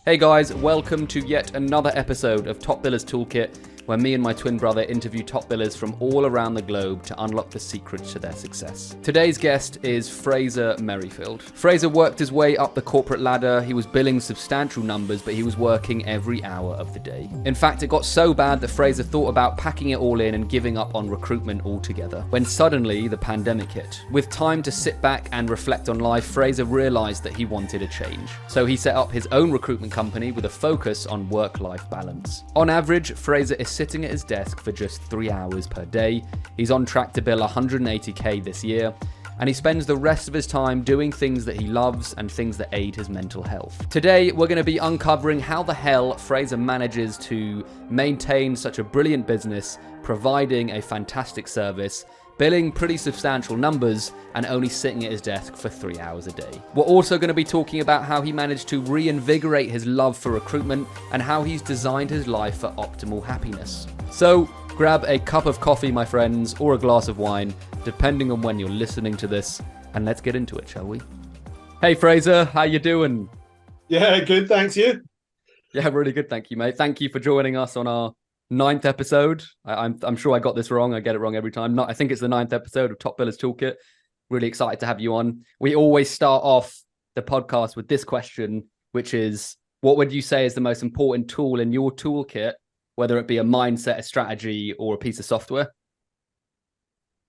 Hey guys, welcome to yet another episode of Top Billers Toolkit, where me and my twin brother interview top billers from all around the globe to unlock the secrets to their success. Today's guest is Fraser Merrifield. Fraser worked his way up the corporate ladder. He was billing substantial numbers, but he was working every hour of the day. In fact, it got so bad that Fraser thought about packing it all in and giving up on recruitment altogether, when suddenly the pandemic hit. With time to sit back and reflect on life, Fraser realized that he wanted a change. So he set up his own recruitment company with a focus on work-life balance. On average, Fraser is sitting at his desk for just 3 hours per day. He's on track to bill 180k this year, and he spends the rest of his time doing things that he loves and things that aid his mental health. Today, we're going to be uncovering how the hell Fraser manages to maintain such a brilliant business, providing a fantastic service, billing pretty substantial numbers, and only sitting at his desk for 3 hours a day. We're also going to be talking about how he managed to reinvigorate his love for recruitment and how he's designed his life for optimal happiness. So grab a cup of coffee, my friends, or a glass of wine, depending on when you're listening to this, and let's get into it, shall we? Hey Fraser, how you doing? Yeah, good, thanks. You? Yeah, really good, thank you, mate. Thank you for joining us on our 9th episode. I'm sure I got this wrong. I get it wrong every time. I think it's the 9th episode of Top Billers Toolkit. Really excited to have you on. We always start off the podcast with this question, which is, what would you say is the most important tool in your toolkit, whether it be a mindset, a strategy, or a piece of software?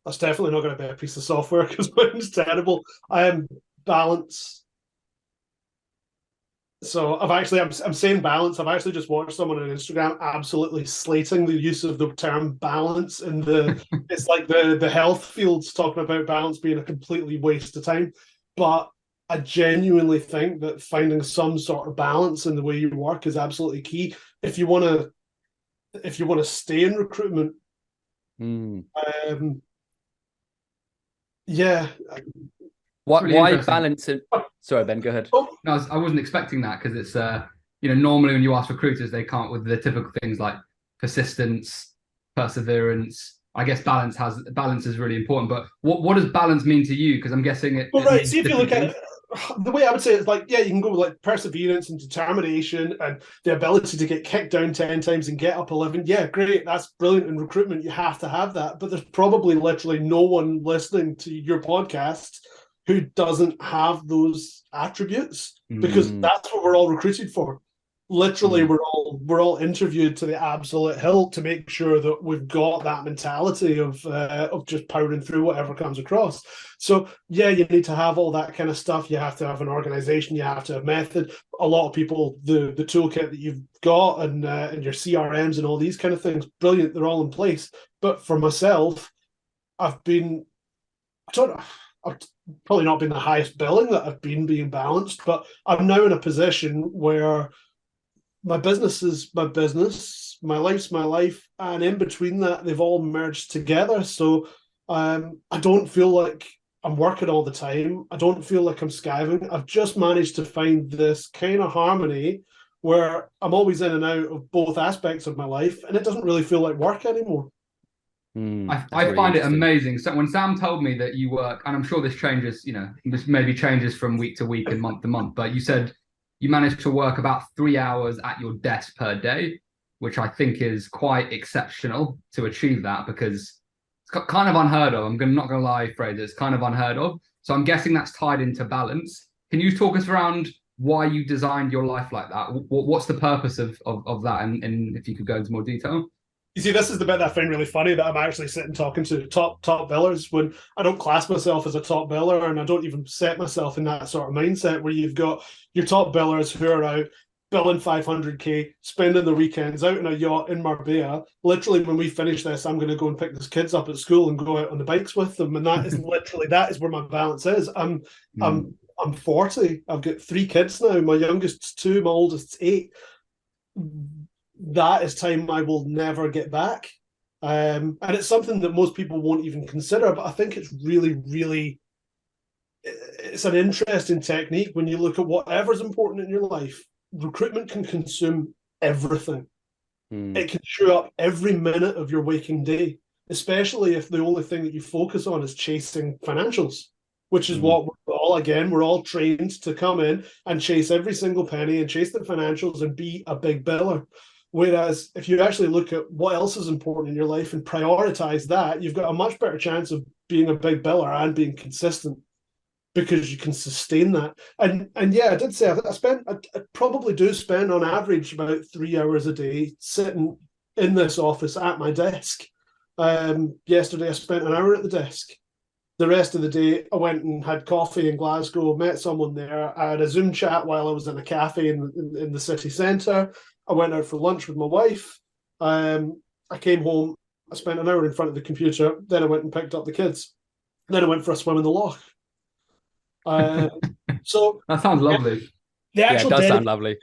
That's definitely not going to be a piece of software because mine's terrible. I am balance. So I'm saying balance. I've actually just watched someone on Instagram absolutely slating the use of the term balance in the it's like the health fields talking about balance being a completely waste of time. But I genuinely think that finding some sort of balance in the way you work is absolutely key. If you want to stay in recruitment. Yeah. Why balance it? Sorry, Ben, go ahead. No, I wasn't expecting that because it's, normally when you ask recruiters, they can't with the typical things like persistence, perseverance. I guess balance is really important. But what does balance mean to you? Because I'm guessing it. Well, right. See, if you look at it, the way I would say it is like, yeah, you can go with like perseverance and determination and the ability to get kicked down 10 times and get up 11. Yeah, great. That's brilliant in recruitment. You have to have that. But there's probably literally no one listening to your podcast who doesn't have those attributes, because that's what we're all recruited for. Literally, we're all interviewed to the absolute hilt to make sure that we've got that mentality of just powering through whatever comes across. So yeah, you need to have all that kind of stuff. You have to have an organization. You have to have method. A lot of people, the toolkit that you've got and your CRMs and all these kind of things, brilliant. They're all in place. But for myself, I've probably not been the highest billing that I've been being balanced, but I'm now in a position where my business is my business, my life's my life, and in between that, they've all merged together. So I don't feel like I'm working all the time. I don't feel like I'm skiving. I've just managed to find this kind of harmony where I'm always in and out of both aspects of my life, and it doesn't really feel like work anymore. I find it amazing. So when Sam told me that you work, and I'm sure this changes, this maybe changes from week to week and month to month, but you said you managed to work about 3 hours at your desk per day, which I think is quite exceptional to achieve that, because it's kind of unheard of. I'm not going to lie, Fraser, it's kind of unheard of. So I'm guessing that's tied into balance. Can you talk us around why you designed your life like that? What's the purpose of that? And if you could go into more detail. You see, this is the bit that I find really funny, that I'm actually sitting talking to top billers when I don't class myself as a top biller, and I don't even set myself in that sort of mindset where you've got your top billers who are out billing 500k, spending the weekends out in a yacht in Marbella. Literally, when we finish this, I'm going to go and pick these kids up at school and go out on the bikes with them, and that is literally where my balance is. I'm 40. I've got 3 kids now. My youngest's 2, my oldest's 8. That is time I will never get back. And it's something that most people won't even consider, but I think it's really, really, it's an interesting technique when you look at whatever's important in your life. Recruitment can consume everything. It can chew up every minute of your waking day, especially if the only thing that you focus on is chasing financials. which is what we're all trained to come in and chase every single penny and chase the financials and be a big biller. Whereas if you actually look at what else is important in your life and prioritize that, you've got a much better chance of being a big biller and being consistent, because you can sustain that. And yeah, I did say I probably do spend on average about 3 hours a day sitting in this office at my desk. Yesterday I spent an hour at the desk. The rest of the day I went and had coffee in Glasgow, met someone there. I had a Zoom chat while I was in a cafe in the city centre. I went out for lunch with my wife. I came home, I spent an hour in front of the computer, then I went and picked up the kids. Then I went for a swim in the loch. So that sounds lovely. It does sound lovely.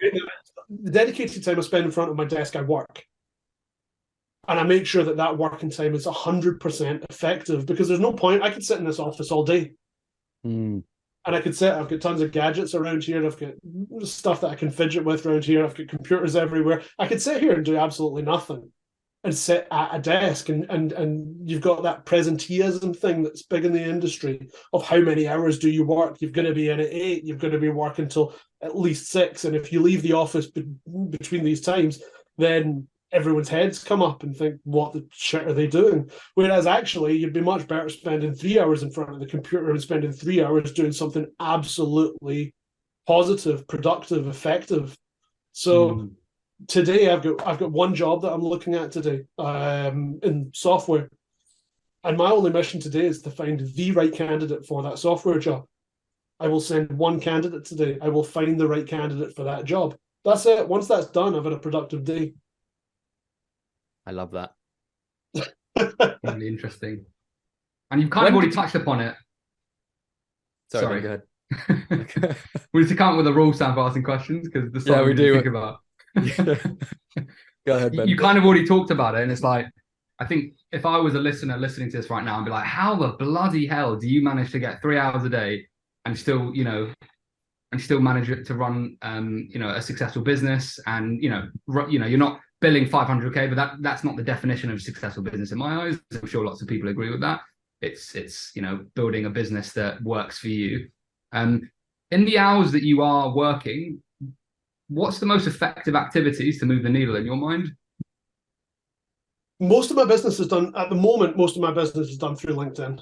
The dedicated time I spend in front of my desk, I work. And I make sure that working time is 100% effective, because there's no point. I could sit in this office all day. And I could sit, I've got tons of gadgets around here. I've got stuff that I can fidget with around here. I've got computers everywhere. I could sit here and do absolutely nothing and sit at a desk. And you've got that presenteeism thing that's big in the industry of how many hours do you work? You've got to be in at 8. You've got to be working till at least 6. And if you leave the office between these times, then everyone's heads come up and think, what the shit are they doing? Whereas actually, you'd be much better spending 3 hours in front of the computer and spending 3 hours doing something absolutely positive, productive, effective. So today I've got one job that I'm looking at today in software. And my only mission today is to find the right candidate for that software job. I will send one candidate today. I will find the right candidate for that job. That's it. Once that's done, I've had a productive day. I love that. Really interesting. And you've kind of already touched upon it. Sorry, go ahead. We need to come up with a rule sound for asking questions, because the song we do think about. Go ahead, Ben. You kind of already talked about it, and it's like, I think if I was a listener listening to this right now, I'd be like, how the bloody hell do you manage to get 3 hours a day and still, manage it to run, a successful business, and you're not billing 500k, but that's not the definition of a successful business in my eyes. I'm sure lots of people agree with that. It's building a business that works for you. In the hours that you are working, what's the most effective activities to move the needle in your mind? Most of my business is done at the moment. Most of my business is done through LinkedIn.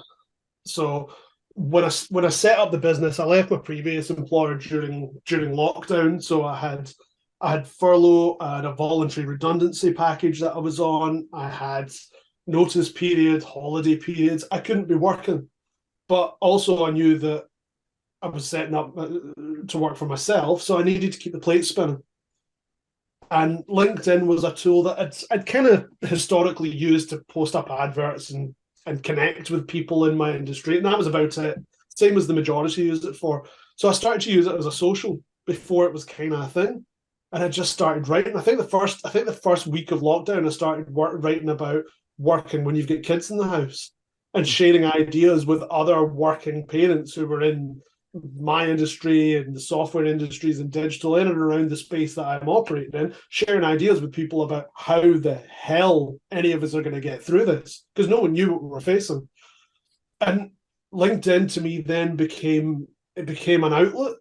So when I set up the business, I left my previous employer during lockdown. So I had furlough, I had a voluntary redundancy package that I was on. I had notice period, holiday periods. I couldn't be working, but also I knew that I was setting up to work for myself, so I needed to keep the plate spinning. And LinkedIn was a tool that I'd kind of historically used to post up adverts and connect with people in my industry, and that was about it. Same as the majority used it for. So I started to use it as a social before it was kind of a thing, and I just started writing. I think the first week of lockdown, I started writing about working when you've got kids in the house and sharing ideas with other working parents who were in my industry and the software industries and digital in and around the space that I'm operating in, sharing ideas with people about how the hell any of us are going to get through this, because no one knew what we were facing. And LinkedIn to me then became an outlet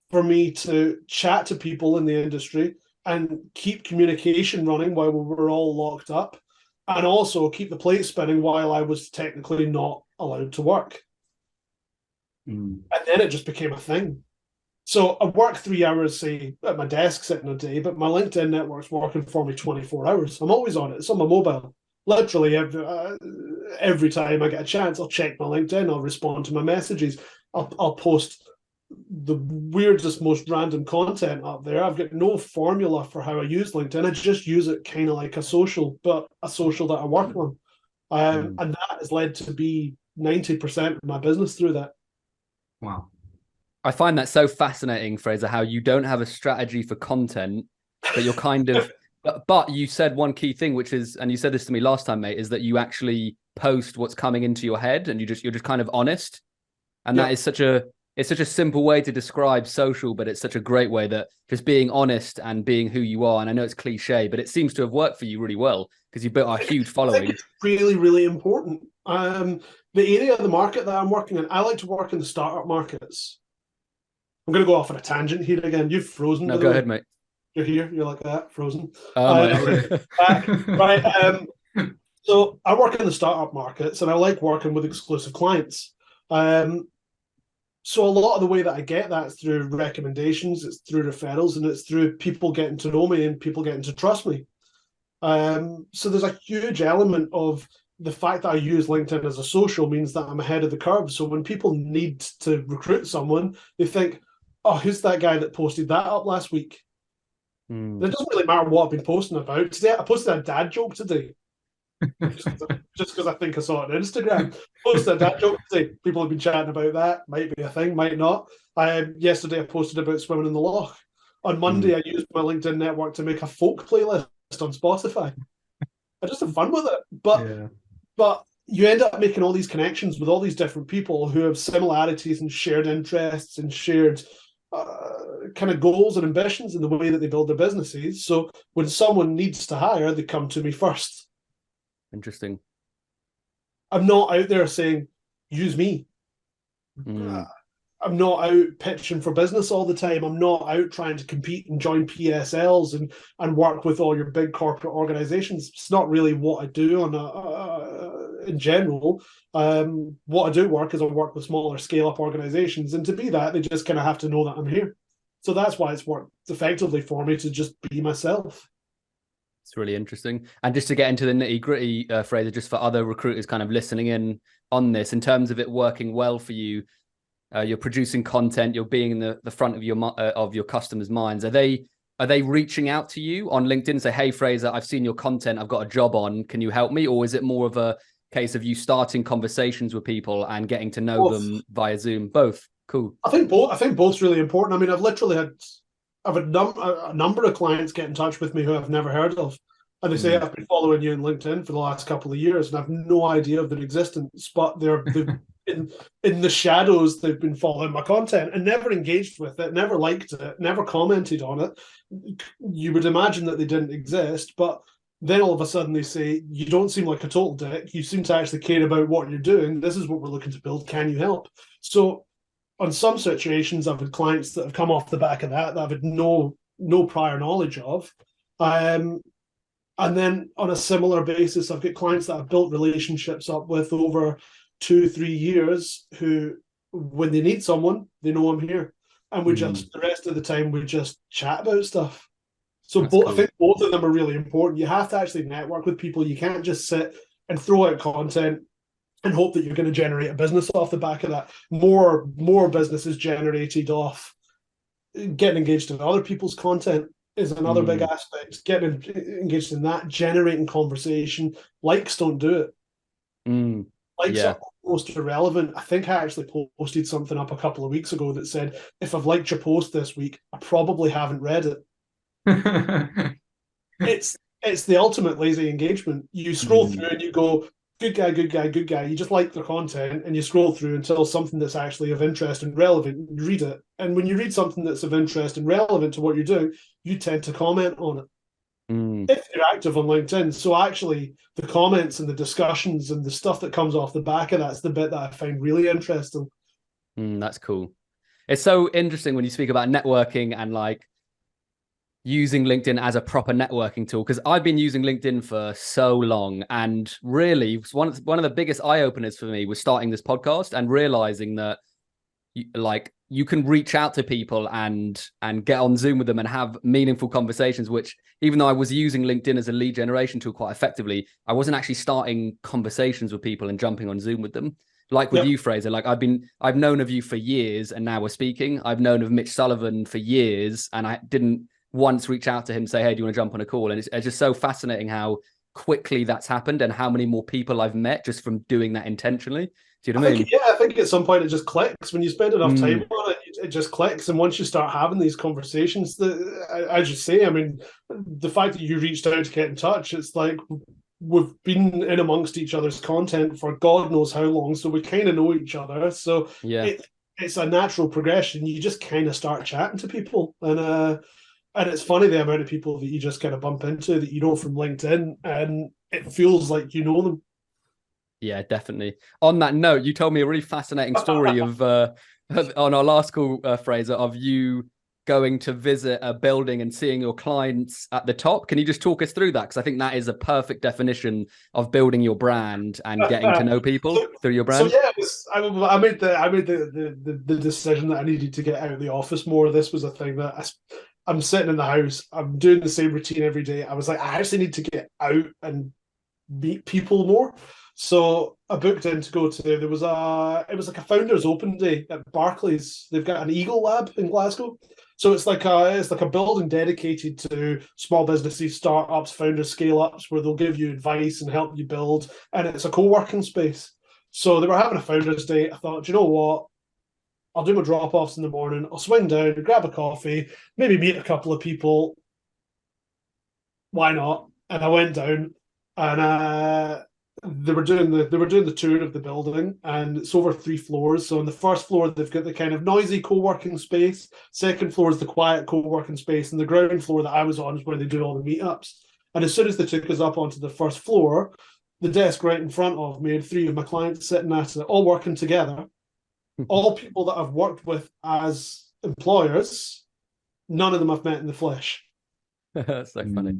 for me to chat to people in the industry and keep communication running while we were all locked up, and also keep the plate spinning while I was technically not allowed to work. And then it just became a thing. So I work 3 hours, say, at my desk sitting a day, but my LinkedIn network's working for me 24 hours. I'm always on it. It's on my mobile. Literally every time I get a chance, I'll check my LinkedIn. I'll respond to my messages. I'll post the weirdest, most random content up there. I've got no formula for how I use LinkedIn. I just use it kind of like a social, but a social that I work on. And that has led to be 90% of my business through that. Wow. I find that so fascinating, Fraser, how you don't have a strategy for content, but you're kind of, but you said one key thing, which is, and you said this to me last time, mate, is that you actually post what's coming into your head, and you're just kind of honest. And that is such a simple way to describe social, but it's such a great way, that just being honest and being who you are. And I know it's cliche, but it seems to have worked for you really well, because you built a huge following. I think it's really, really important. The area of the market that I'm working in, I like to work in the startup markets. I'm going to go off on a tangent here again. You've frozen. No, go ahead, mate. You're here. You're like that, frozen. Back. Right. So I work in the startup markets, and I like working with exclusive clients. So a lot of the way that I get that is through recommendations, it's through referrals, and it's through people getting to know me and people getting to trust me. So there's a huge element of the fact that I use LinkedIn as a social means that I'm ahead of the curve. So when people need to recruit someone, they think, oh, who's that guy that posted that up last week? It doesn't really matter what I've been posting about. Today, I posted a dad joke today. just because I think I saw it on Instagram. Posted a dad joke today. People have been chatting about that. Might be a thing, might not. Yesterday, I posted about swimming in the loch. On Monday, I used my LinkedIn network to make a folk playlist on Spotify. I just have fun with it. But you end up making all these connections with all these different people who have similarities and shared interests and shared kind of goals and ambitions in the way that they build their businesses. So when someone needs to hire, they come to me first. Interesting. I'm not out there saying, use me. I'm not out pitching for business all the time. I'm not out trying to compete and join PSLs and work with all your big corporate organizations. It's not really what I do in general. What I do work is I work with smaller scale-up organizations. And to be that, they just kind of have to know that I'm here. So that's why it's worked effectively for me to just be myself. It's really interesting. And just to get into the nitty-gritty, Fraser, just for other recruiters kind of listening in on this, in terms of it working well for you, you're producing content, you're being in the front of your customers' minds. Are they reaching out to you on LinkedIn and say, hey, Fraser, I've seen your content, I've got a job on, can you help me? Or is it more of a case of you starting conversations with people and getting to know them via Zoom? Both. Cool. I think both's really important. I mean, I've had a number of clients get in touch with me who I've never heard of. And they say, I've been following you on LinkedIn for the last couple of years and I've no idea of their existence, but they've in the shadows, they've been following my content and never engaged with it, never liked it, never commented on it. You would imagine that they didn't exist, but then all of a sudden they say, you don't seem like a total dick. You seem to actually care about what you're doing. This is what we're looking to build. Can you help? So on some situations, I've had clients that have come off the back of that I've had no prior knowledge of. And then on a similar basis, I've got clients that I've built relationships up with over 2-3 years who, when they need someone, they know I'm here. And we just, the rest of the time, we just chat about stuff. So cool. I think both of them are really important. You have to actually network with people. You can't just sit and throw out content and hope that you're going to generate a business off the back of that. More business is generated off getting engaged in other people's content is another big aspect. Getting engaged in that, generating conversation. Likes don't do it. Likes are almost irrelevant. I think I actually posted something up a couple of weeks ago that said, if I've liked your post this week, I probably haven't read it. It's the ultimate lazy engagement. You scroll through and you go, good guy, good guy, good guy. You just like their content and you scroll through until something that's actually of interest and relevant, you read it. And when you read something that's of interest and relevant to what you're doing, you tend to comment on it. If you're active on LinkedIn. So actually the comments and the discussions and the stuff that comes off the back of that's the bit that I find really interesting. That's cool. It's so interesting when you speak about networking and like using LinkedIn as a proper networking tool, because I've been using LinkedIn for so long, and really one of the biggest eye openers for me was starting this podcast and realizing that you can reach out to people and get on Zoom with them and have meaningful conversations, which even though I was using LinkedIn as a lead generation tool quite effectively, I wasn't actually starting conversations with people and jumping on Zoom with them. Like with you, Fraser, like I've known of you for years and now we're speaking. I've known of Mitch Sullivan for years and I didn't once reach out to him, say, hey, do you want to jump on a call? And it's just so fascinating how quickly that's happened and how many more people I've met just from doing that intentionally. Do you know what I mean? I think at some point it just clicks. When you spend enough time on it, it just clicks. And once you start having these conversations, as you say, I mean, the fact that you reached out to get in touch, it's like we've been in amongst each other's content for God knows how long, so we kind of know each other. So it's a natural progression. You just kind of start chatting to people. And it's funny the amount of people that you just kind of bump into that you know from LinkedIn, and it feels like you know them. Yeah, definitely. On that note, you told me a really fascinating story of on our last call, Fraser, of you going to visit a building and seeing your clients at the top. Can you just talk us through that? Because I think that is a perfect definition of building your brand and getting to know people through your brand. So yeah, I made the decision that I needed to get out of the office more. This was a thing that I'm sitting in the house, I'm doing the same routine every day. I was like, I actually need to get out and meet people more. So I booked in to go to, it was like a founders open day at Barclays. They've got an Eagle Lab in Glasgow. So it's like a building dedicated to small businesses, startups, founders, scale ups, where they'll give you advice and help you build. And it's a co-working space. So they were having a founders day. I thought, do you know what? I'll do my drop-offs in the morning. I'll swing down, grab a coffee, maybe meet a couple of people. Why not? And I went down, and they were doing the tour of the building, and it's over 3 floors. So on the first floor, they've got the kind of noisy co-working space. Second floor is the quiet co-working space, and the ground floor that I was on is where they do all the meetups. And as soon as they took us up onto the first floor, the desk right in front of me had 3 of my clients sitting at it, all working together. All people that I've worked with as employers, none of them I've met in the flesh. That's so funny.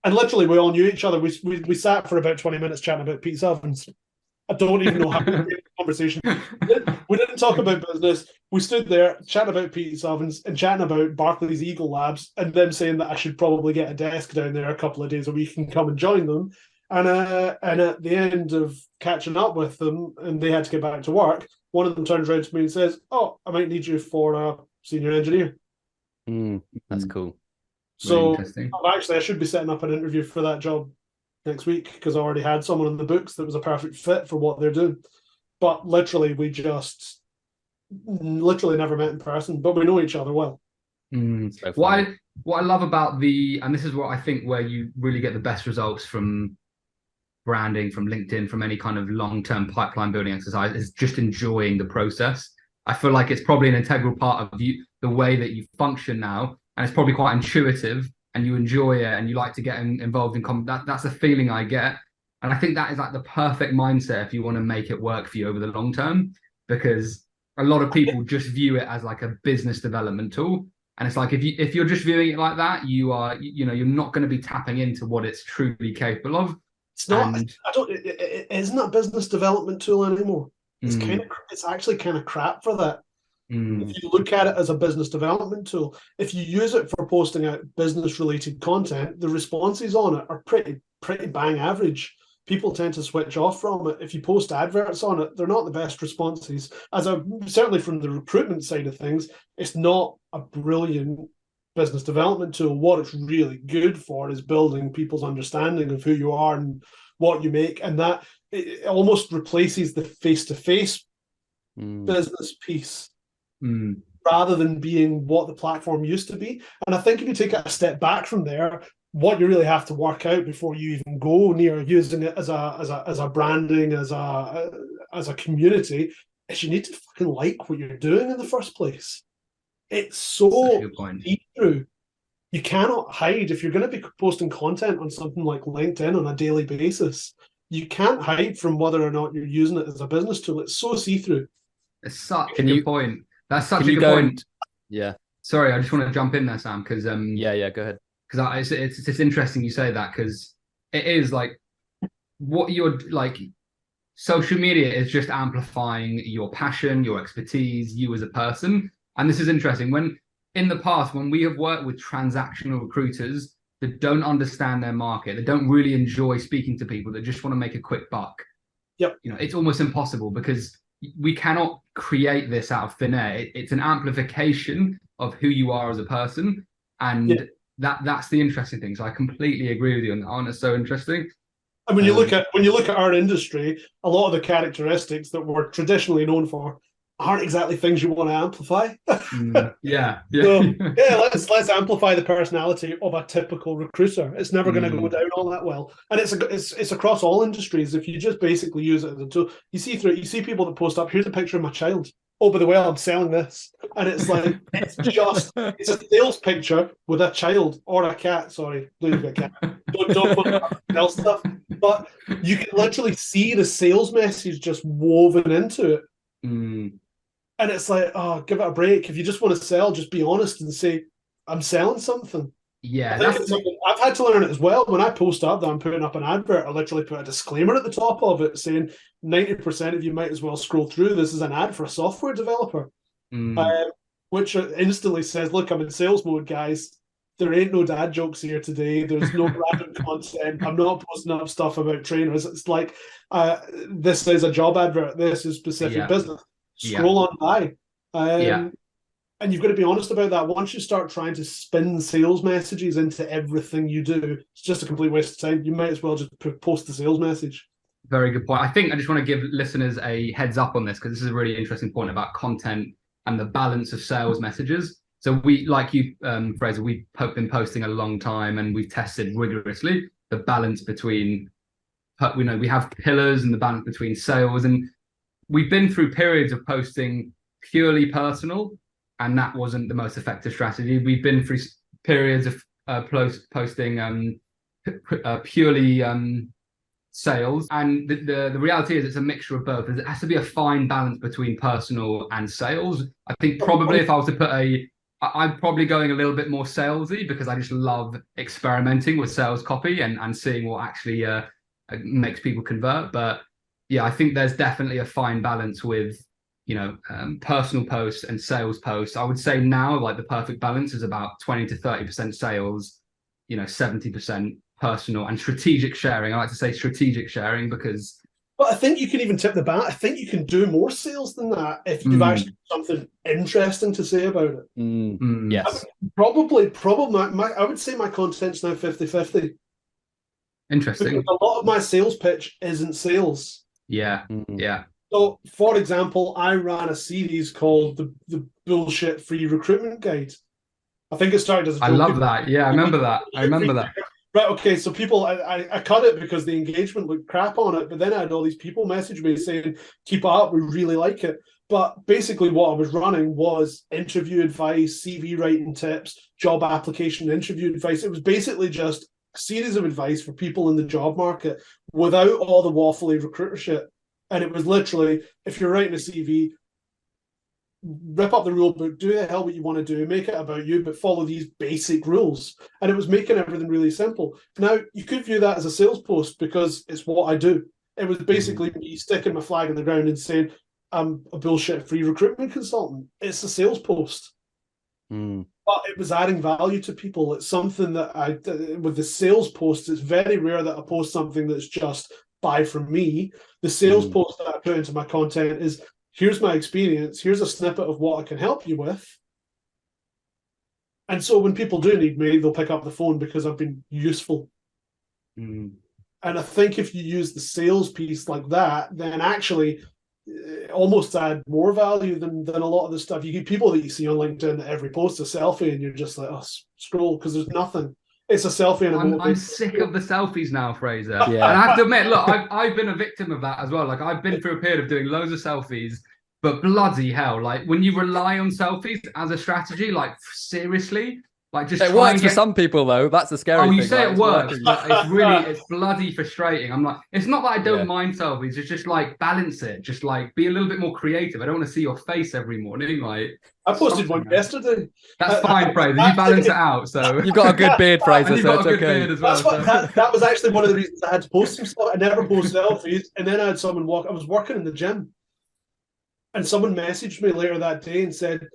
And literally, we all knew each other. We sat for about 20 minutes chatting about pizza ovens. I don't even know how to get the conversation. We didn't talk about business. We stood there chatting about pizza ovens and chatting about Barclays Eagle Labs, and them saying that I should probably get a desk down there a couple of days a week and come and join them. And at the end of catching up with them, and they had to get back to work, one of them turns around to me and says, "Oh, I might need you for a senior engineer." That's cool. So I should be setting up an interview for that job next week, because I already had someone in the books that was a perfect fit for what they're doing. But literally, we just never met in person, but we know each other well. So what I love about and this is what I think where you really get the best results from branding, from LinkedIn, from any kind of long-term pipeline building exercise, is just enjoying the process. I feel like it's probably an integral part of the way that you function now, and it's probably quite intuitive, and you enjoy it, and you like to get involved in that's a feeling I get. And I think that is like the perfect mindset if you want to make it work for you over the long term, because a lot of people just view it as like a business development tool. And it's like, if you're just viewing it like that, you're not going to be tapping into what it's truly capable of. It's not. It isn't a business development tool anymore. It's actually kind of crap for that. If you look at it as a business development tool, if you use it for posting out business-related content, the responses on it are pretty bang average. People tend to switch off from it. If you post adverts on it, they're not the best responses. Certainly from the recruitment side of things, it's not a brilliant business development tool. What it's really good for is building people's understanding of who you are and what you make, and that it almost replaces the face-to-face business piece rather than being what the platform used to be. And I think if you take it a step back from there, what you really have to work out before you even go near using it as a branding, as a community, is you need to fucking like what you're doing in the first place. It's so see-through. You cannot hide. If you're going to be posting content on something like LinkedIn on a daily basis, you can't hide from whether or not you're using it as a business tool. It's so see-through. It's such a good point. That's such a good point. Yeah. Sorry, I just want to jump in there, Sam, because yeah, go ahead. Because it's interesting you say that, because it is like what you're like. Social media is just amplifying your passion, your expertise, you as a person. And this is interesting. When in the past, when we have worked with transactional recruiters that don't understand their market, that don't really enjoy speaking to people, that just want to make a quick buck. Yep. It's almost impossible, because we cannot create this out of thin air. It's an amplification of who you are as a person, and that's the interesting thing. So I completely agree with you on that. And it's so interesting. And when you look at our industry, a lot of the characteristics that we're traditionally known for aren't exactly things you want to amplify. Yeah. So, let's amplify the personality of a typical recruiter. It's never going to go down all that well, and it's across all industries. If you just basically use it as a tool, you see people that post up, here's a picture of my child. Oh, by the way, I'm selling this, and it's like it's a sales picture with a child or a cat. Sorry, don't use a cat. Don't put sell stuff. But you can literally see the sales message just woven into it. And it's like, oh, give it a break. If you just want to sell, just be honest and say, I'm selling something. Yeah, I've had to learn it as well. When I post up that I'm putting up an advert, I literally put a disclaimer at the top of it saying 90% of you might as well scroll through. This is an ad for a software developer, which instantly says, look, I'm in sales mode, guys. There ain't no dad jokes here today. There's no random content. I'm not posting up stuff about trainers. It's like, this is a job advert. This is specific business. Scroll on by. And you've got to be honest about that. Once you start trying to spin sales messages into everything you do, it's just a complete waste of time. You might as well just post the sales message. Very good point. I think I just want to give listeners a heads up on this, because this is a really interesting point about content and the balance of sales messages. So we, like you, Fraser, we've been posting a long time, and we've tested rigorously the balance between, we have pillars and the balance between sales. And we've been through periods of posting purely personal, and that wasn't the most effective strategy. We've been through periods of posting purely sales, and the reality is it's a mixture of both. There has to be a fine balance between personal and sales. I think probably if I was to put I'm probably going a little bit more salesy, because I just love experimenting with sales copy and seeing what actually makes people convert. But yeah, I think there's definitely a fine balance with personal posts and sales posts. I would say now, like, the perfect balance is about 20 to 30% sales, 70% personal, and strategic sharing. I like to say strategic sharing because... But I think you can even tip the balance. I think you can do more sales than that if you've actually got something interesting to say about it. Yes. Probably, I would say my content's now 50-50. Interesting. Because a lot of my sales pitch isn't sales. Yeah. So, for example, I ran a series called the Bullshit Free Recruitment Guide. I think it started as a joke. I love that. Yeah, I remember that. Right, okay, so people, I cut it because the engagement looked crap on it, but then I had all these people message me saying, keep it up, we really like it. But basically what I was running was interview advice, CV writing tips, job application interview advice. It was basically just a series of advice for people in the job market without all the waffly recruiter shit. And it was literally, if you're writing a CV, rip up the rule book, do the hell what you want to do, make it about you, but follow these basic rules. And it was making everything really simple. Now, you could view that as a sales post because it's what I do. It was basically me sticking my flag in the ground and saying, I'm a bullshit-free recruitment consultant. It's a sales post. But it was adding value to people. It's something that with the sales posts, it's very rare that I post something that's just buy from me. The sales post that I put into my content is, here's my experience, here's a snippet of what I can help you with. And so when people do need me, they'll pick up the phone because I've been useful. And I think if you use the sales piece like that, then actually almost add more value than a lot of the stuff. You get people that you see on LinkedIn that every post is a selfie and you're just like, oh, scroll, because there's nothing. It's a selfie. And I'm sick of the selfies now, Fraser. Yeah. And I have to admit, look, I've been a victim of that as well. Like, I've been through a period of doing loads of selfies, but bloody hell, like, when you rely on selfies as a strategy, like, seriously, like, just it works for some people though. That's the scary thing. You say it works, but it's bloody frustrating. I'm like, it's not that I don't mind selfies. It's just like, balance it. Just like, be a little bit more creative. I don't want to see your face every morning. Like, I posted one yesterday. That's fine, Fraser. You balance it out. So you've got a good beard, Fraser. You've got a good beard as well. That was actually one of the reasons I had to post some stuff. I never post selfies, and then I had someone I was working in the gym, and someone messaged me later that day and said,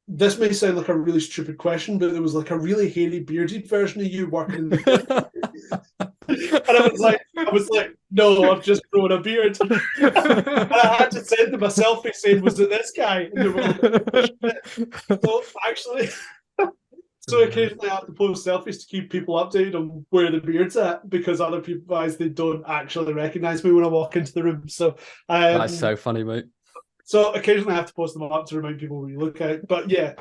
this may sound like a really stupid question, but there was like a really hairy, bearded version of you working in the and I was like, no, I've just grown a beard. And I had to send them a selfie saying, was it this guy? And they were like, so actually, so occasionally I have to post selfies to keep people updated on where the beard's at, because other people, guys, they don't actually recognize me when I walk into the room. So that's so funny, mate. So occasionally I have to post them up to remind people when you look at it. But yeah.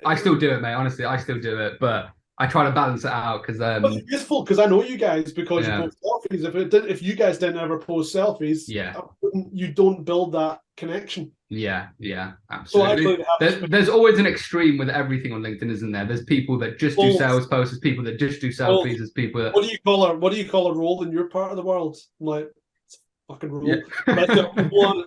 I still do it, mate. Honestly, I still do it. But I try to balance it out because But it's useful because I know you guys because Yeah. you post selfies. If you guys didn't ever post selfies, Yeah. you don't build that connection. Yeah, So absolutely. actually, There's always an extreme with everything on LinkedIn, isn't there? There's people that just do sales posts, there's people that just do selfies, there's people that... what do you call a role in your part of the world? I'm like, it's a fucking role. Yeah. But one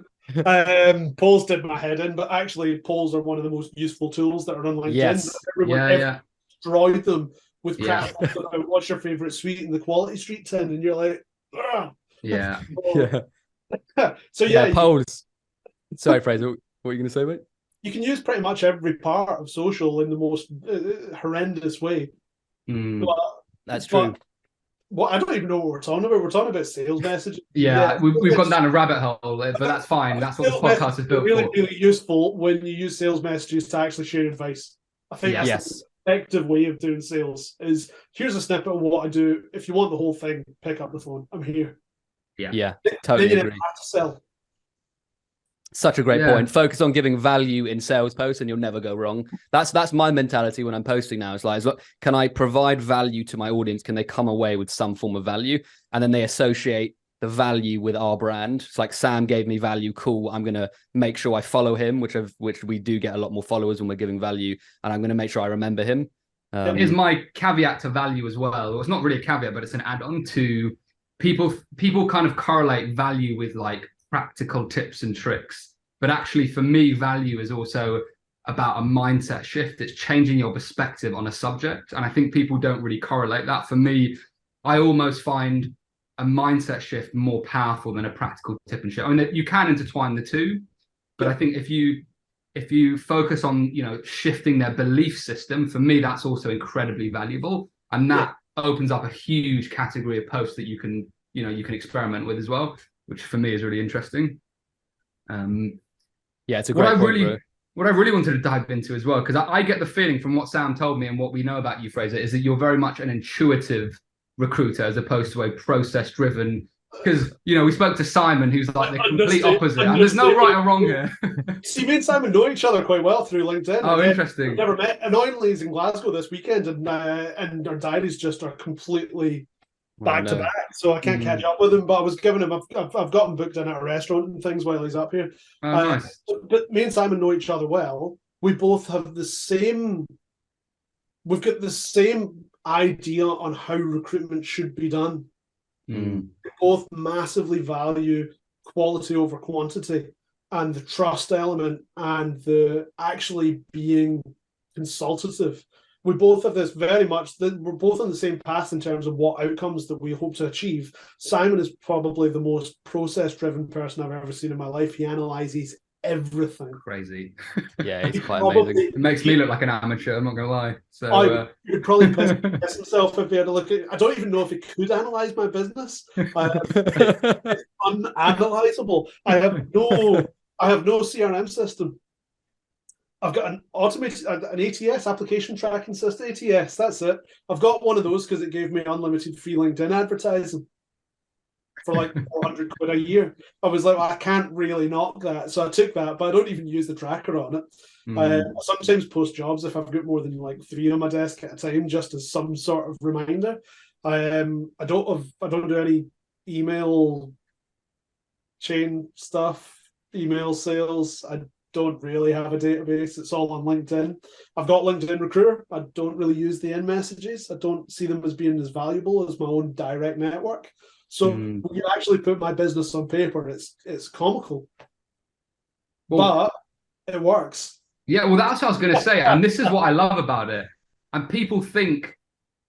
polls did my head in, but actually polls are one of the most useful tools that are on LinkedIn. Yes. Everyone destroyed them with crap Yeah. about what's your favorite sweet in the Quality Street tin, and you're like, ugh. Yeah. So polls. Sorry, Fraser, what were you going to say, mate? You can use pretty much every part of social in the most horrendous way. That's true. Well, I don't even know what we're talking about. We're talking about sales messages. Yeah, we've gone down a rabbit hole, but that's fine. That's what this podcast is built really, for. Really useful when you use sales messages to actually share advice. I think that's the effective way of doing sales is here's a snippet of what I do. If you want the whole thing, pick up the phone. I'm here. Yeah, totally then you agree. never have to sell. Such a great point. Focus on giving value in sales posts and you'll never go wrong. That's my mentality when I'm posting now. It's like, look, can I provide value to my audience? Can they come away with some form of value? And then they associate the value with our brand. It's like Sam gave me value. Cool. I'm going to make sure I follow him, which we do get a lot more followers when we're giving value. And I'm going to make sure I remember him. Here's my caveat to value as well. Well, it's not really a caveat, but it's an add-on to people kind of correlate value with like practical tips and tricks, but actually for me value is also about a mindset shift. It's changing your perspective on a subject, and I think people don't really correlate that. For me, I almost find a mindset shift more powerful than a practical tip and trick. I mean, you can intertwine the two, but I think if you focus on shifting their belief system, for me that's also incredibly valuable, and that opens up a huge category of posts that you can experiment with as well, which for me is really interesting. It's a great point, what I really wanted to dive into as well, because I get the feeling from what Sam told me and what we know about you, Fraser, is that you're very much an intuitive recruiter as opposed to a process-driven. Because we spoke to Simon, who's like the complete opposite, and there's no right or wrong here. See, me and Simon know each other quite well through LinkedIn. Oh, interesting. We've never met. Annoyingly, he's in Glasgow this weekend, and our diaries just are completely back to back, so I can't catch up with him. But I was giving him, I've got him booked in at a restaurant and things while he's up here. Oh, nice. But me and Simon know each other well. We both have we've got the same idea on how recruitment should be done. We both massively value quality over quantity, and the trust element, and the actually being consultative. We both have this very much, we're both on the same path in terms of what outcomes that we hope to achieve. Simon is probably the most process-driven person I've ever seen in my life. He analyzes everything. Crazy. Yeah, it's quite amazing. It makes me look like an amateur, I'm not going to lie. So he would probably piss himself if he had to look at. I don't even know if he could analyze my business. It's unanalyzable. I have no CRM system. I've got an automated, an ATS, application tracking system, ATS, that's it. I've got one of those because it gave me unlimited free LinkedIn advertising for like 400 quid a year. I was like, well, I can't really knock that. So I took that, but I don't even use the tracker on it. I sometimes post jobs if I've got more than like 3 on my desk at a time, just as some sort of reminder. I don't do any email chain stuff, email sales. I don't really have a database. It's all on LinkedIn. I've got LinkedIn Recruiter. I don't really use the end messages. I don't see them as being as valuable as my own direct network. So when you actually put my business on paper, it's comical. But it works. Yeah, well, that's what I was going to say. And this is what I love about it. And people think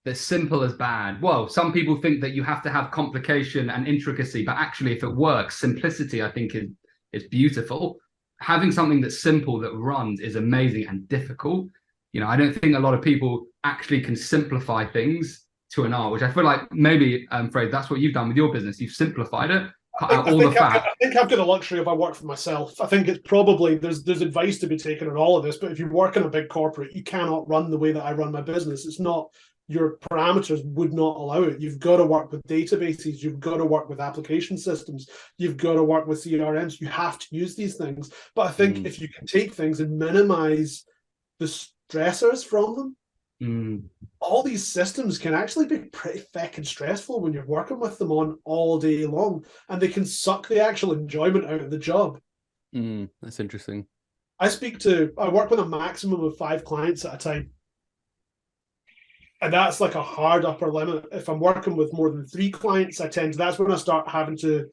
that simple is bad. Well, some people think that you have to have complication and intricacy, but actually if it works, simplicity, I think is beautiful. Having something that's simple that runs is amazing and difficult. I don't think a lot of people actually can simplify things to an art, which I feel like maybe, Fred, that's what you've done with your business. You've simplified it, cut out all the fat. I think I've got the luxury of I work for myself. I think it's probably, there's advice to be taken on all of this, but if you work in a big corporate, you cannot run the way that I run my business. It's not, your parameters would not allow it. You've got to work with databases. You've got to work with application systems. You've got to work with CRMs. You have to use these things. But I think if you can take things and minimize the stressors from them, All these systems can actually be pretty feckin' stressful when you're working with them on all day long, and they can suck the actual enjoyment out of the job. That's interesting. I work with a maximum of 5 clients at a time. And that's like a hard upper limit. If I'm working with more than 3 clients, that's when I start having to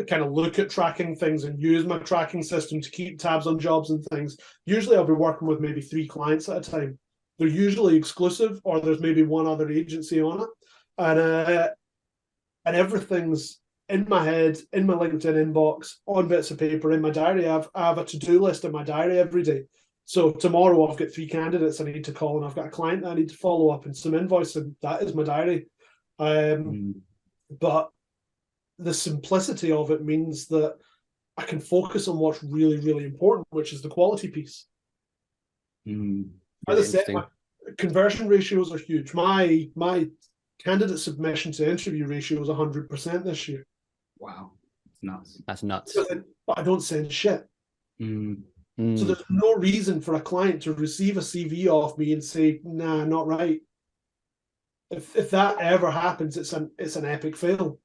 kind of look at tracking things and use my tracking system to keep tabs on jobs and things. Usually I'll be working with maybe 3 clients at a time. They're usually exclusive, or there's maybe one other agency on it. And everything's in my head, in my LinkedIn inbox, on bits of paper, in my diary. I have a to-do list in my diary every day. So tomorrow I've got 3 candidates I need to call, and I've got a client that I need to follow up and some invoicing. That is my diary. But the simplicity of it means that I can focus on what's really, really important, which is the quality piece. As I said, my conversion ratios are huge. My candidate submission to interview ratio is 100% this year. Wow, that's nuts. That's nuts. But I don't send shit. So there's no reason for a client to receive a CV off me and say, nah, not right. If that ever happens, it's an epic fail,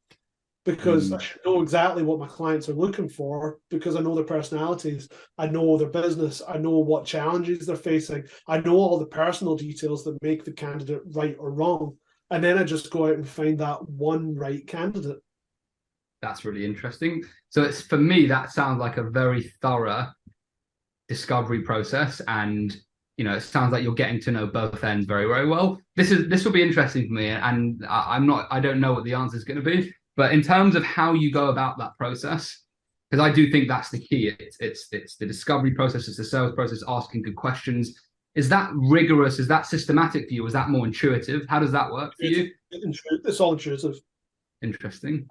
because I should know exactly what my clients are looking for, because I know their personalities, I know their business, I know what challenges they're facing, I know all the personal details that make the candidate right or wrong, and then I just go out and find that one right candidate. That's really interesting. So it's, for me, that sounds like a very thorough discovery process, and it sounds like you're getting to know both ends very, very well. This will be interesting for me, and I don't know what the answer is going to be, but in terms of how you go about that process, because I do think that's the key. It's the discovery process, it's the sales process, asking good questions. Is that rigorous? Is that systematic for you? Is that more intuitive? How does that work for you? It's all intuitive. Interesting.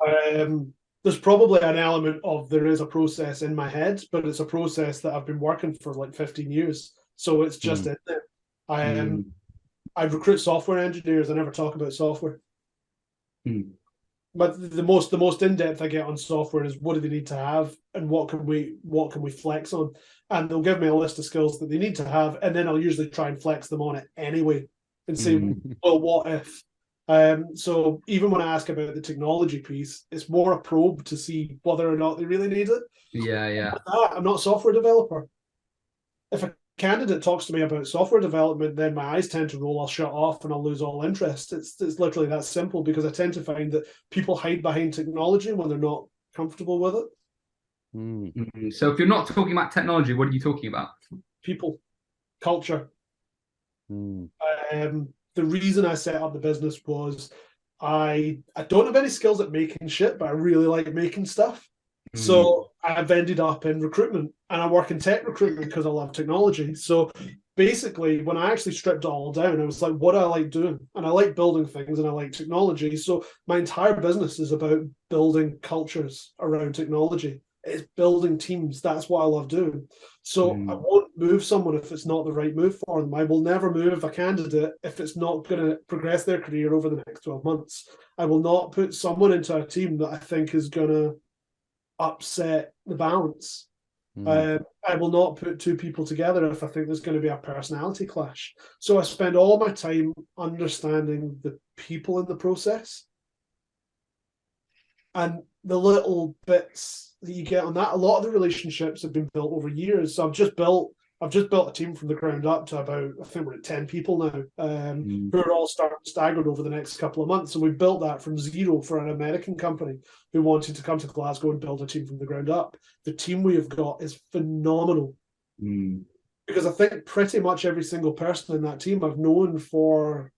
There's probably an element of there is a process in my head, but it's a process that I've been working for like 15 years. So it's just in there. I recruit software engineers. I never talk about software. But the most in-depth I get on software is what do they need to have, and what can we flex on? And they'll give me a list of skills that they need to have, and then I'll usually try and flex them on it anyway and say, well, what if? So even when I ask about the technology piece, it's more a probe to see whether or not they really need it. Yeah. I'm not a software developer. If a candidate talks to me about software development, then my eyes tend to roll, I'll shut off, and I'll lose all interest. It's literally that simple, because I tend to find that people hide behind technology when they're not comfortable with it. So if you're not talking about technology, what are you talking about? People, culture. The reason I set up the business was I don't have any skills at making shit, but I really like making stuff. So I've ended up in recruitment, and I work in tech recruitment because I love technology. So basically, when I actually stripped it all down, I was like, what do I like doing? And I like building things, and I like technology. So my entire business is about building cultures around technology. It's building teams. That's what I love doing. So I won't move someone if it's not the right move for them. I will never move a candidate if it's not going to progress their career over the next 12 months. I will not put someone into a team that I think is going to upset the balance. I will not put 2 people together if I think there's going to be a personality clash. So I spend all my time understanding the people in the process, and the little bits that you get on that. A lot of the relationships have been built over years. So I've just built a team from the ground up to about, I think we're at 10 people now, who are all staggered over the next couple of months. And we built that from zero for an American company who wanted to come to Glasgow and build a team from the ground up. The team we have got is phenomenal. Because I think pretty much every single person in that team I've known for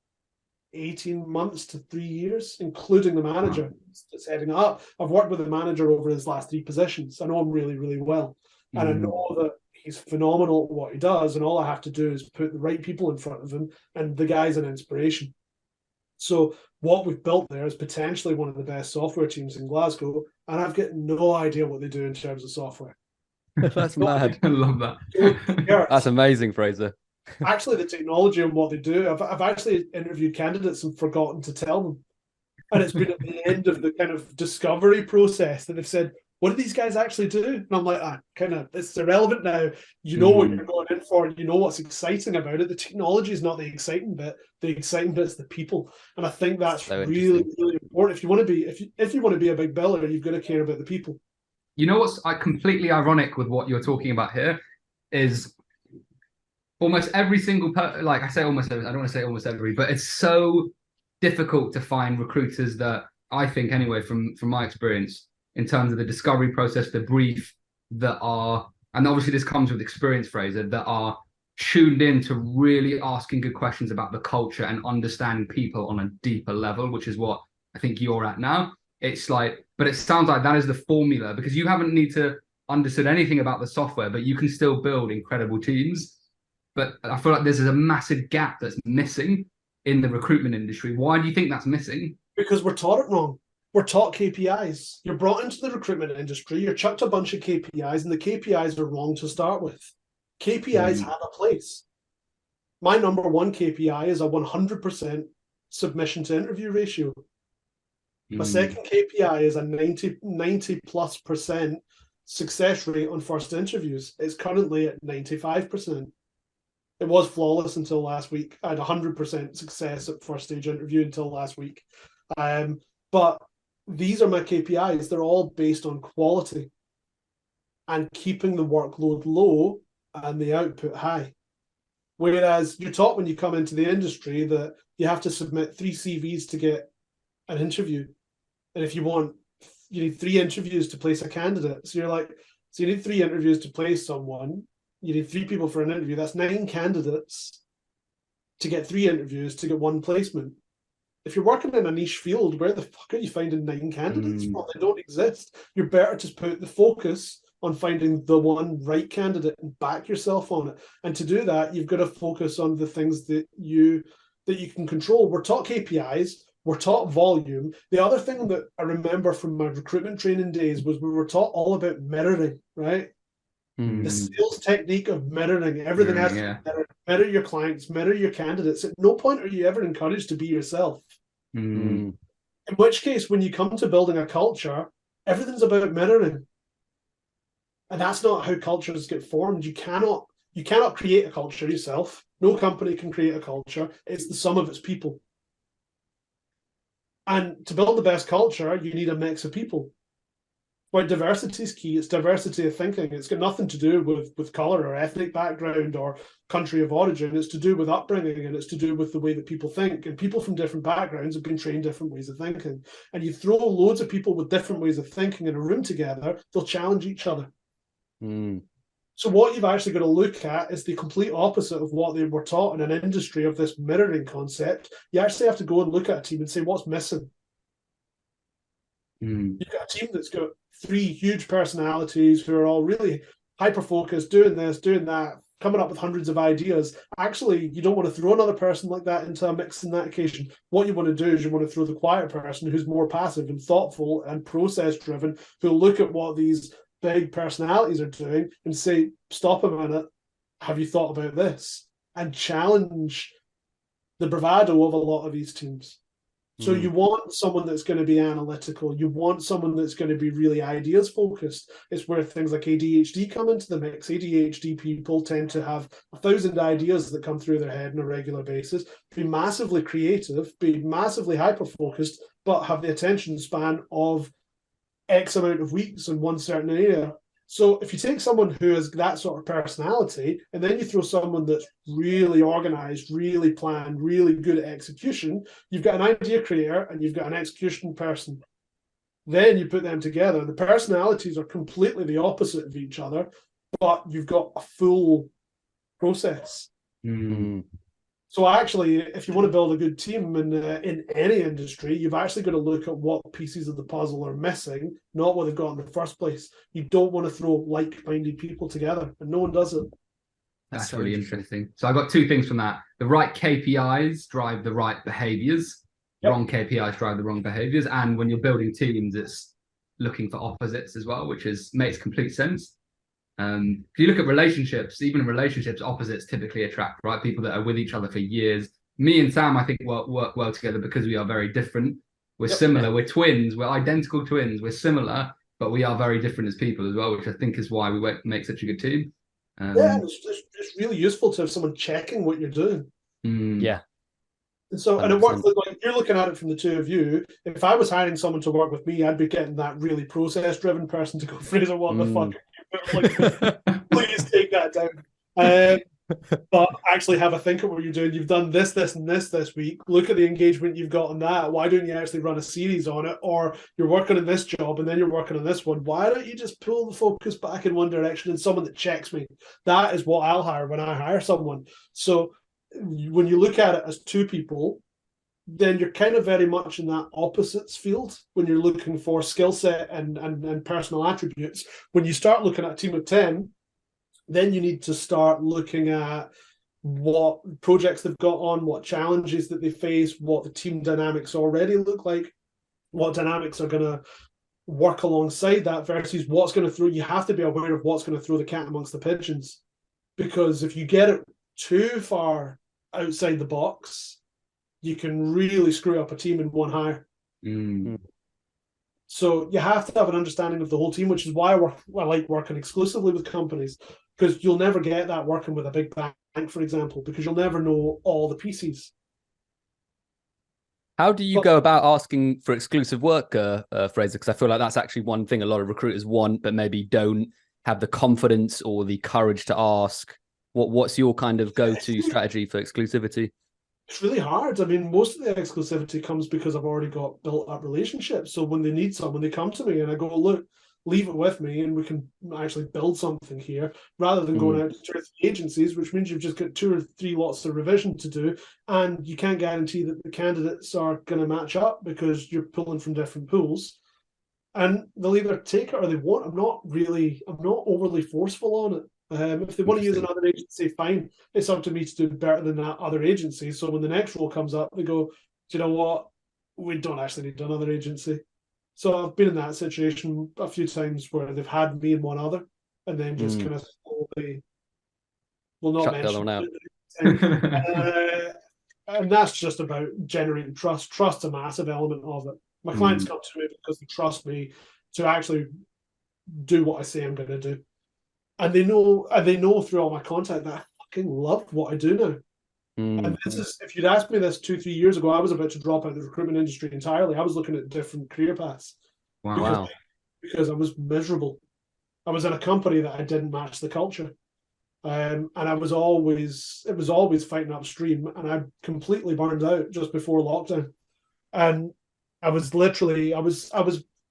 18 months to 3 years, including the manager that's heading it up. I've worked with the manager over his last 3 positions. I know him really, really well. And I know that he's phenomenal at what he does, and all I have to do is put the right people in front of him, and the guy's an inspiration. So what we've built there is potentially one of the best software teams in Glasgow, and I've got no idea what they do in terms of software. That's mad. I love that. That's amazing, Fraser. Actually, the technology and what they do, I've actually interviewed candidates and forgotten to tell them. And it's been at the end of the kind of discovery process that they've said, what do these guys actually do? And I'm like, it's irrelevant now. You know what you're going in for. You know what's exciting about it. The technology is not the exciting bit. The exciting bit is the people. And I think that's so really, really important. If you want to be, if you want to be a big biller, you've got to care about the people. You know what's completely ironic with what you're talking about here is almost every single like I say almost every, I don't want to say almost every, but it's so difficult to find recruiters that I think anyway from my experience in terms of the discovery process, the brief, that are, and obviously this comes with experience, Fraser, that are tuned in to really asking good questions about the culture and understanding people on a deeper level, which is what I think you're at now. It's like, but it sounds like that is the formula, because you haven't need to understood anything about the software, but you can still build incredible teams. But I feel like there's a massive gap that's missing in the recruitment industry. Why do you think that's missing? Because we're taught it wrong. We're taught KPIs. You're brought into the recruitment industry, you're chucked a bunch of KPIs, and the KPIs are wrong to start with. KPIs have a place. My number one KPI is a 100% submission to interview ratio. My second KPI is a 90+% success rate on first interviews. It's currently at 95%. It was flawless until last week. I had 100% success at first stage interview until last week. But these are my KPIs. They're all based on quality and keeping the workload low and the output high. Whereas you're taught when you come into the industry that you have to submit 3 CVs to get an interview. And if you need 3 interviews to place a candidate. So you need 3 interviews to place someone. You need 3 people for an interview. That's 9 candidates to get 3 interviews to get 1 placement. If you're working in a niche field, where the fuck are you finding 9 candidates from? They don't exist. You're better to put the focus on finding the one right candidate and back yourself on it. And to do that, you've got to focus on the things that you can control. We're taught KPIs. We're taught volume. The other thing that I remember from my recruitment training days was we were taught all about mirroring, right? The sales technique of mirroring. Everything has to mirror your clients, mirror your candidates. At no point are you ever encouraged to be yourself. In which case, when you come to building a culture, everything's about mirroring. And that's not how cultures get formed. You cannot create a culture yourself. No company can create a culture. It's the sum of its people. And to build the best culture, you need a mix of people. Why diversity is key. It's diversity of thinking. It's got nothing to do with color or ethnic background or country of origin. It's to do with upbringing, and it's to do with the way that people think. And people from different backgrounds have been trained different ways of thinking. And you throw loads of people with different ways of thinking in a room together, they'll challenge each other. So what you've actually got to look at is the complete opposite of what they were taught in an industry of this mirroring concept. You actually have to go and look at a team and say, what's missing? You've got a team that's got 3 huge personalities who are all really hyper-focused, doing this, doing that, coming up with hundreds of ideas. Actually, you don't want to throw another person like that into a mix in that occasion. What you want to do is you want to throw the quieter person who's more passive and thoughtful and process-driven, who'll look at what these big personalities are doing and say, stop a minute, have you thought about this? And challenge the bravado of a lot of these teams. So you want someone that's going to be analytical. You want someone that's going to be really ideas focused. It's where things like ADHD come into the mix. ADHD people tend to have 1,000 ideas that come through their head on a regular basis, be massively creative, be massively hyper-focused, but have the attention span of X amount of weeks in one certain area. So if you take someone who has that sort of personality, and then you throw someone that's really organized, really planned, really good at execution, you've got an idea creator and you've got an execution person. Then you put them together. The personalities are completely the opposite of each other, but you've got a full process. So actually, if you want to build a good team in any industry, you've actually got to look at what pieces of the puzzle are missing, not what they've got in the first place. You don't want to throw like-minded people together, and no one does it. That's really interesting. So I got 2 things from that. The right KPIs drive the right behaviors. Wrong KPIs drive the wrong behaviors. And when you're building teams, it's looking for opposites as well, which makes complete sense. If you look at relationships, even in relationships, opposites typically attract, right? People that are with each other for years. Me and Sam, I think, work well together because we are very different. We're similar. We're twins. We're identical twins. We're similar, but we are very different as people as well, which I think is why we make such a good team. Yeah, it's really useful to have someone checking what you're doing. Yeah. And so, 100%. and it works like you're looking at it from the two of you. If I was hiring someone to work with me, I'd be getting that really process-driven person to go, Fraser, what the fuck? Like, please take that down. But actually have a think at what you're doing. You've done this, this, and this week. Look at the engagement you've got on that. Why don't you actually run a series on it? Or you're working on this job and then you're working on this one. Why don't you just pull the focus back in one direction and someone that checks me? That is what I'll hire when I hire someone. So when you look at it as two people, then you're kind of very much in that opposites field when you're looking for skill set and personal attributes. When you start looking at a team of 10, then you need to start looking at what projects they've got on, what challenges that they face, what the team dynamics already look like, what dynamics are going to work alongside that versus what's going to throw. You have to be aware of what's going to throw the cat amongst the pigeons, because if you get it too far outside the box, you can really screw up a team in one hire. So you have to have an understanding of the whole team, which is why I like working exclusively with companies, because you'll never get that working with a big bank, for example, because you'll never know all the pieces. How do you go about asking for exclusive work, Fraser? Because I feel like that's actually one thing a lot of recruiters want, but maybe don't have the confidence or the courage to ask. What's your kind of go-to strategy for exclusivity? It's really hard. I mean, most of the exclusivity comes because I've already got built-up relationships. So when they need someone, they come to me and I go, look, leave it with me and we can actually build something here, rather than going out to 2 or 3 agencies, which means you've just got 2 or 3 lots of revision to do, and you can't guarantee that the candidates are going to match up because you're pulling from different pools. And they'll either take it or they won't. I'm not overly forceful on it. If they want to use another agency, fine. It's up to me to do better than that other agency. So when the next role comes up, they go, do you know what? We don't actually need another agency. So I've been in that situation a few times where they've had me and one other, and then just kind of slowly, will not mention it. And that's just about generating trust. Trust's a massive element of it. My clients come to me because they trust me to actually do what I say I'm going to do. And they know through all my contact that I fucking love what I do now. And this is, if you'd asked me this 2-3 years ago, I was about to drop out of the recruitment industry entirely. I was looking at different career paths. Wow. Because I was miserable. I was in a company that I didn't match the culture. And it was always fighting upstream, and I completely burned out just before lockdown. And I was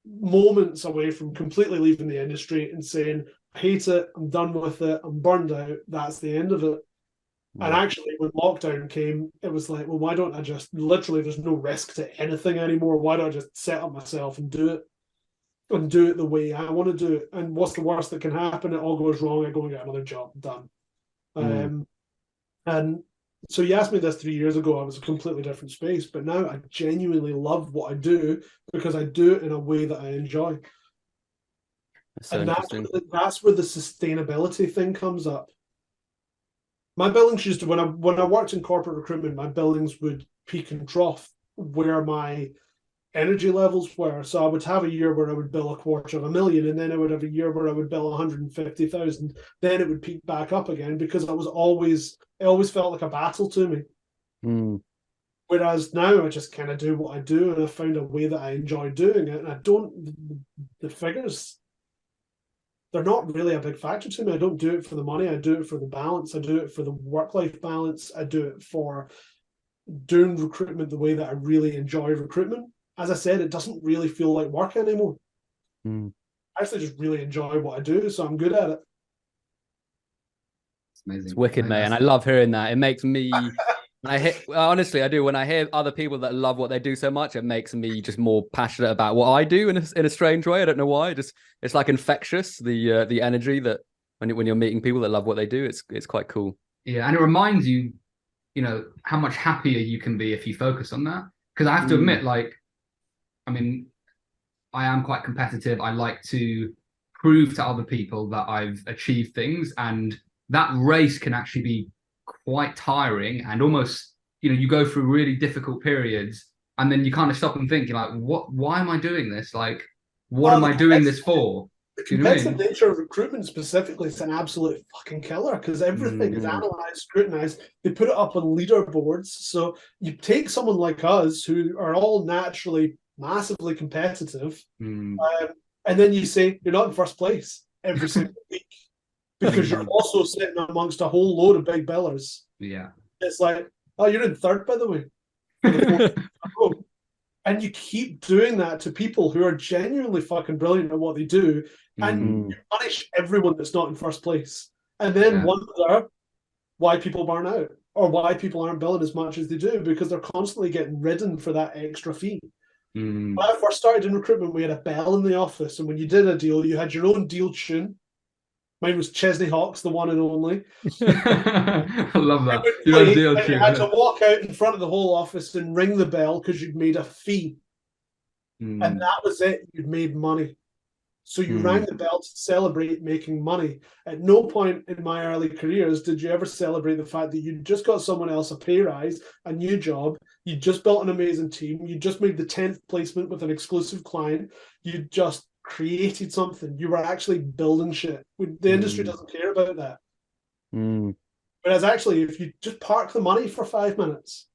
moments away from completely leaving the industry and saying, I hate it, I'm done with it, I'm burned out, that's the end of it. And actually, when lockdown came, it was like, well, why don't I just, literally, there's no risk to anything anymore. Why don't I just set up myself and do it? And do it the way I want to do it. And what's the worst that can happen? It all goes wrong. I go and get another job done. And so you asked me this 3 years ago, I was a completely different space. But now I genuinely love what I do because I do it in a way that I enjoy. So that's where the sustainability thing comes up. My billings used to, when I worked in corporate recruitment, my billings would peak and trough where my energy levels were. So I would have a year where I would bill $250,000, and then I would have a year where I would bill 150,000. Then it would peak back up again because it always felt like a battle to me. Whereas now I just kind of do what I do, and I found a way that I enjoy doing it. And the figures, they're not really a big factor to me. I don't do it for the money. I do it for the balance. I do it for the work-life balance. I do it for doing recruitment the way that I really enjoy recruitment. As I said, it doesn't really feel like work anymore. I actually just really enjoy what I do, so I'm good at it. It's amazing. It's wicked, mate, and I love hearing that. It makes me, honestly, I do. When I hear other people that love what they do so much, it makes me just more passionate about what I do in a strange way. I don't know why. It's like infectious, the energy that when you're meeting people that love what they do. It's quite cool. Yeah, and it reminds you, how much happier you can be if you focus on that. Because I have to admit, I mean, I am quite competitive. I like to prove to other people that I've achieved things, and that race can actually be quite tiring and almost, you go through really difficult periods, and then you kind of stop and think, why am I doing this? Like, what am I doing this for? The competitive nature of recruitment specifically is an absolute fucking killer because everything is analysed, scrutinised. They put it up on leaderboards. So you take someone like us who are all naturally massively competitive, and then you say you're not in first place every single week because you're also sitting amongst a whole load of big billers. Yeah. It's like, oh, you're in third, by the way. And you keep doing that to people who are genuinely fucking brilliant at what they do, and you punish everyone that's not in first place. And then wonder why people burn out or why people aren't billing as much as they do because they're constantly getting ridden for that extra fee. When I first started in recruitment, we had a bell in the office, and when you did a deal, you had your own deal tune. Mine was Chesney Hawkes, the one and only. I love that. You had to walk out in front of the whole office and ring the bell because you'd made a fee. And that was it. You'd made money. So you rang the bell to celebrate making money. At no point in my early careers did you ever celebrate the fact that you just got someone else a pay rise, a new job, you just built an amazing team, you just made the 10th placement with an exclusive client, you just created something. You were actually building shit. The industry doesn't care about that. Whereas actually, if you just park the money for 5 minutes,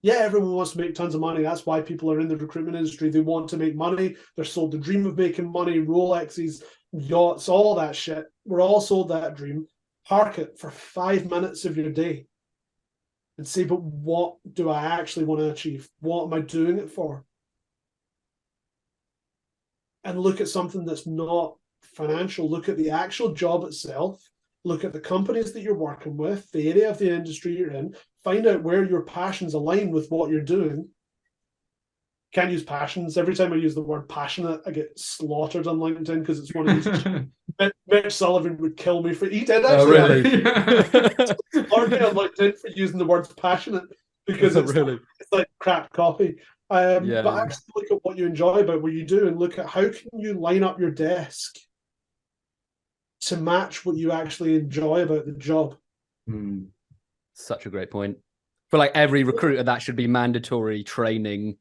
everyone wants to make tons of money. That's why people are in the recruitment industry. They want to make money. They're sold the dream of making money, Rolexes, yachts, all that shit. We're all sold that dream. Park it for 5 minutes of your day and say, but what do I actually want to achieve? What am I doing it for? And look at something that's not financial. Look at the actual job itself. Look at the companies that you're working with, the area of the industry you're in. Find out where your passions align with what you're doing. Can't use passions. Every time I use the word passionate, I get slaughtered on LinkedIn because it's one of these. Mitch Sullivan would kill me for. He did actually. Oh, really? Slaughtered me on LinkedIn for using the word passionate because it's like crap copy. But actually look at what you enjoy about what you do and look at how can you line up your desk to match what you actually enjoy about the job. Such a great point. For like every recruiter, that should be mandatory training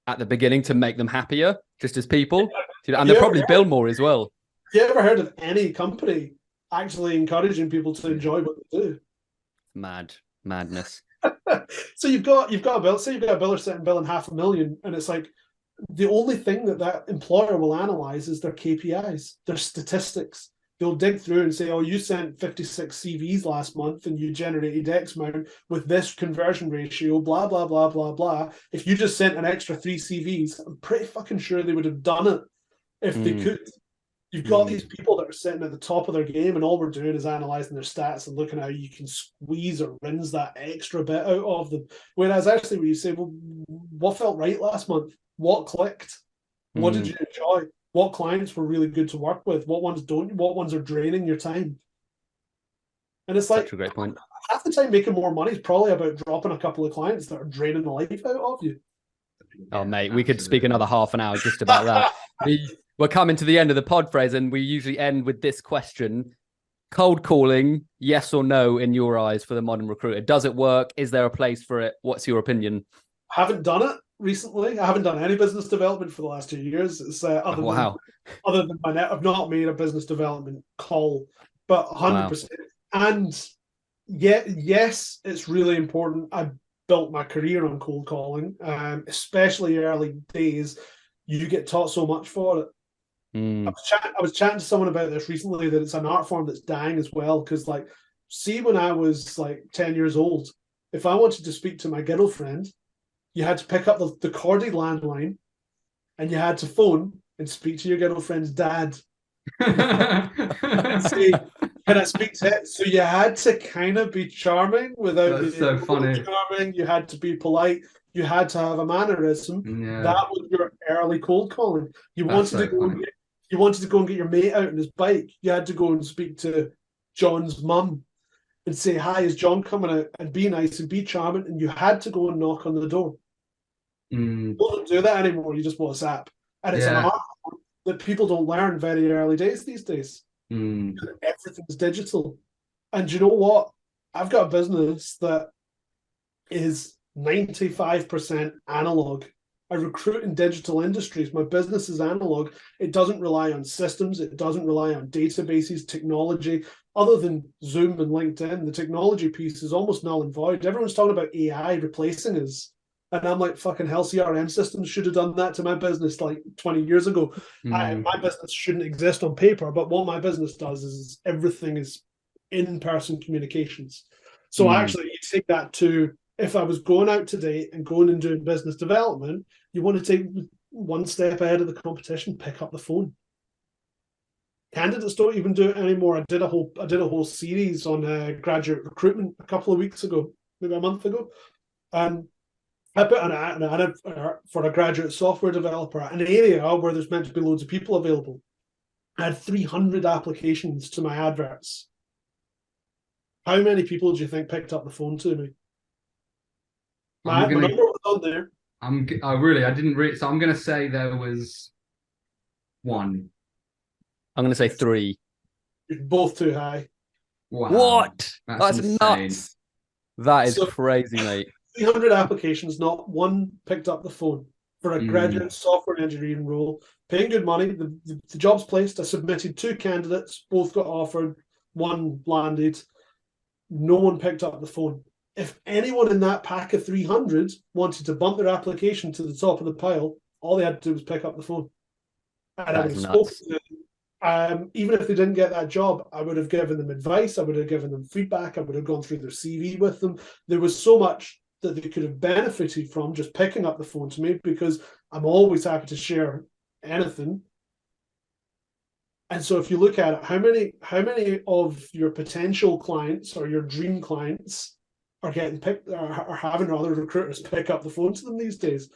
at the beginning to make them happier, just as people. And they'll probably bill more as well. Have you ever heard of any company actually encouraging people to enjoy what they do? Madness. So you've got a bill. Say you've got a biller sitting billing $500,000, and it's like the only thing that employer will analyze is their KPIs, their statistics. They'll dig through and say, oh, you sent 56 CVs last month and you generated X amount with this conversion ratio, blah, blah, blah, blah, blah. If you just sent an extra 3 CVs, I'm pretty fucking sure they would have done it if they could. You've got these people that are sitting at the top of their game and all we're doing is analysing their stats and looking at how you can squeeze or rinse that extra bit out of them. Whereas actually when you say, well, what felt right last month? What clicked? What did you enjoy? What clients were really good to work with? What ones don't? What ones are draining your time? And it's like, such a great point. Half the time making more money is probably about dropping a couple of clients that are draining the life out of you. Oh, mate, we could speak another half an hour just about that. We're coming to the end of the pod, Fraser, and we usually end with this question. Cold calling, yes or no, in your eyes, for the modern recruiter? Does it work? Is there a place for it? What's your opinion? I haven't done it recently. I haven't done any business development for the last 2 years. It's, other than my net, I've not made a business development call, but 100%. Wow. And yes, it's really important. I built my career on cold calling, especially early days. You get taught so much for it. I was chatting to someone about this recently, that it's an art form that's dying as well. Because, like, see, when I was like 10 years old, if I wanted to speak to my girlfriend, you had to pick up the corded landline and you had to phone and speak to your girlfriend's dad. And say, can I speak to it? So you had to kind of be charming without being so funny. Charming. You had to be polite. You had to have a mannerism. Yeah. That was your early cold calling. You wanted to go and get your mate out on his bike. You had to go and speak to John's mum and say, hi, is John coming out? And be nice and be charming. And you had to go and knock on the door. You don't do that anymore. You just WhatsApp. And it's an art that people don't learn very early days these days. Everything's digital. And you know what? I've got a business that is 95% analog. I recruit in digital industries. My business is analog. It doesn't rely on systems. It doesn't rely on databases, technology. Other than Zoom and LinkedIn, the technology piece is almost null and void. Everyone's talking about AI replacing us. And I'm like, fucking hell, CRM systems should have done that to my business like 20 years ago. My business shouldn't exist on paper, but what my business does is everything is in-person communications. So actually, you take that to, if I was going out today and going and doing business development, you want to take one step ahead of the competition, pick up the phone. Candidates don't even do it anymore. I did a whole series on graduate recruitment a couple of weeks ago, maybe a month ago. I put an ad for a graduate software developer, an area where there's meant to be loads of people available. I had 300 applications to my adverts. How many people do you think picked up the phone to me? My number was on there. I didn't read. So I'm going to say there was 1. I'm going to say 3. You're both too high. Wow. What? That's nuts. That is crazy, mate. 300 applications, not one picked up the phone for a graduate software engineering role, paying good money. The job's placed. I submitted 2 candidates, both got offered, 1 landed. No one picked up the phone. If anyone in that pack of 300 wanted to bump their application to the top of the pile, all they had to do was pick up the phone. And I would have spoken to them. Even if they didn't get that job, I would have given them advice. I would have given them feedback. I would have gone through their CV with them. There was so much that they could have benefited from just picking up the phone to me, because I'm always happy to share anything. And so if you look at it, how many of your potential clients or your dream clients are getting picked, are having other recruiters pick up the phone to them these days?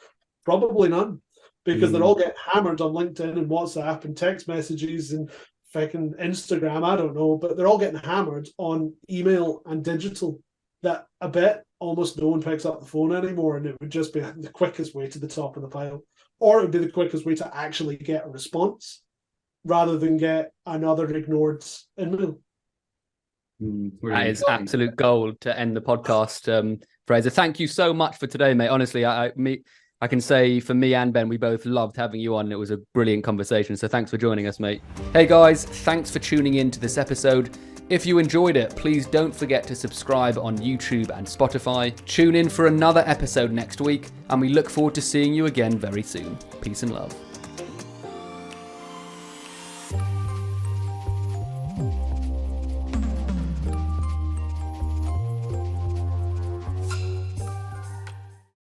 Probably none, because they're all getting hammered on LinkedIn and WhatsApp and text messages and fucking Instagram, I don't know, but they're all getting hammered on email and digital, that I bet almost no one picks up the phone anymore, and it would just be the quickest way to the top of the pile. Or it would be the quickest way to actually get a response rather than get another ignored email. That is absolute gold to end the podcast. Fraser, thank you so much for today, mate. Honestly, I can say for me and Ben, we both loved having you on. It was a brilliant conversation. So thanks for joining us, mate. Hey guys, thanks for tuning in to this episode. If you enjoyed it, please don't forget to subscribe on YouTube and Spotify. Tune in for another episode next week, and we look forward to seeing you again very soon. Peace and love.